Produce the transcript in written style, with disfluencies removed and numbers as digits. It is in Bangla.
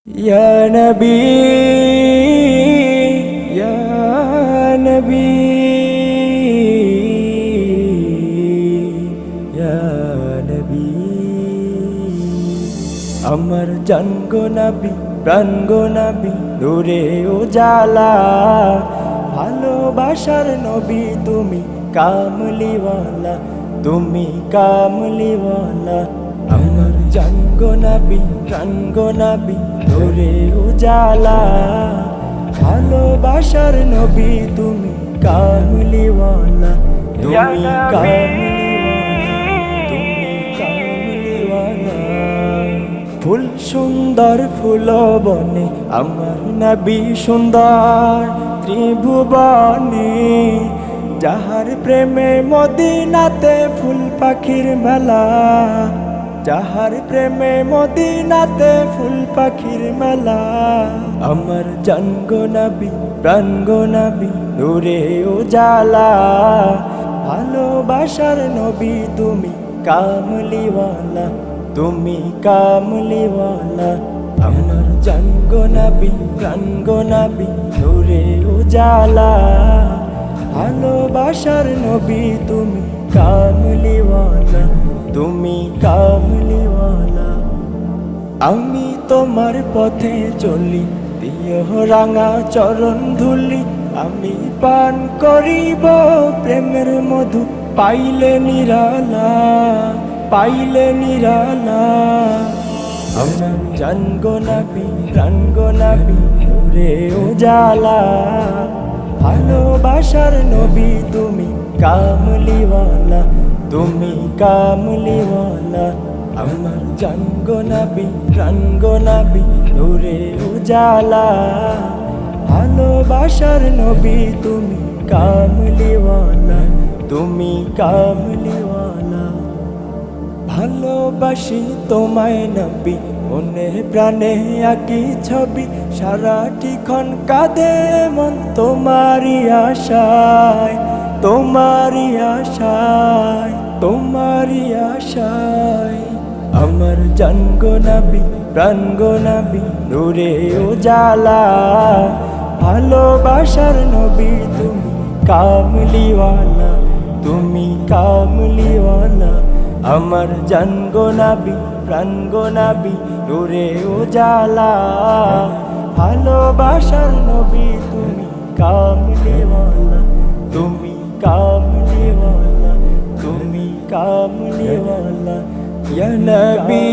Ya Nabi, Ya Nabi, Ya Nabi, আমার জান গো নবী, প্রাণ গো নবী, নূরে উজালা, ভালোবাসার নবী তুমি, কামলিওয়ালা, তুমি কামলিওয়ালা। আমার জান গো নবী, প্রাণ গো নবী, নূরে উজালা, ভালোবাসার নবী তুমি, কামলিওয়ালা, তুমি কামলিওয়ালা। ফুল সুন্দর ফুল বনে আমার নবী সুন্দর ত্রিভুবনে, যাহার প্রেমে মদিনাতে ফুল পাখির মেলা, যাহার প্রেমে মদিনাতে ফুল পাখির মেলা। আমার জান গো নবী, প্রাণ গো নবী, নূরে উজালা, ভালোবাসার নবী তুমি, কামলিওয়ালা, তুমি কামলিওয়ালা। আমার জান গো নবী, প্রাণ গো নবী, নূরে উজালা, ভালোবাসার নবী তুমি, কামলিওয়ালা, তুমি কামলিওয়ালা। আমি তোমার পথে চলি, দিও রাঙা চরণ ধুলি, আমি পান করিব প্রেমের মধু, পাইলে নিরালা, পাইলে নিরালা। আমার জান গো নবী, প্রাণ গো নবী, নূরে উজালা, ভালোবাসার নবী তুমি, কামলিওয়ালা, তুমি কামলিওয়ালা। আমার জান গো নবী, প্রাণ গো নবী, নূরে উজালা, ভালোবাসার নবী তুমি, কামলিওয়ালা, তুমি কামলিওয়ালা। ভালোবাসি তোমায় নবী, মনে প্রাণে আঁকি ছবি, সারাটিক্ষণ কাঁদে মন তোমারই আশায়, তোমারই আশায়, তোমারই আশায়। আমার জান গো নবী, প্রাণ গো নবী, নূরে উজালা, ভালোবাসার নবী তুমি, কামলিওয়ালা, তুমি কামলিওয়ালা। আমার জান গো নবী, প্রাণ গো নবী, নূরে উজালা, ভালোবাসার নবী তুমি, কামলিওয়ালা, তুমি কামলিওয়ালা, তুমি কামলিওয়ালা। ইয়া নবী।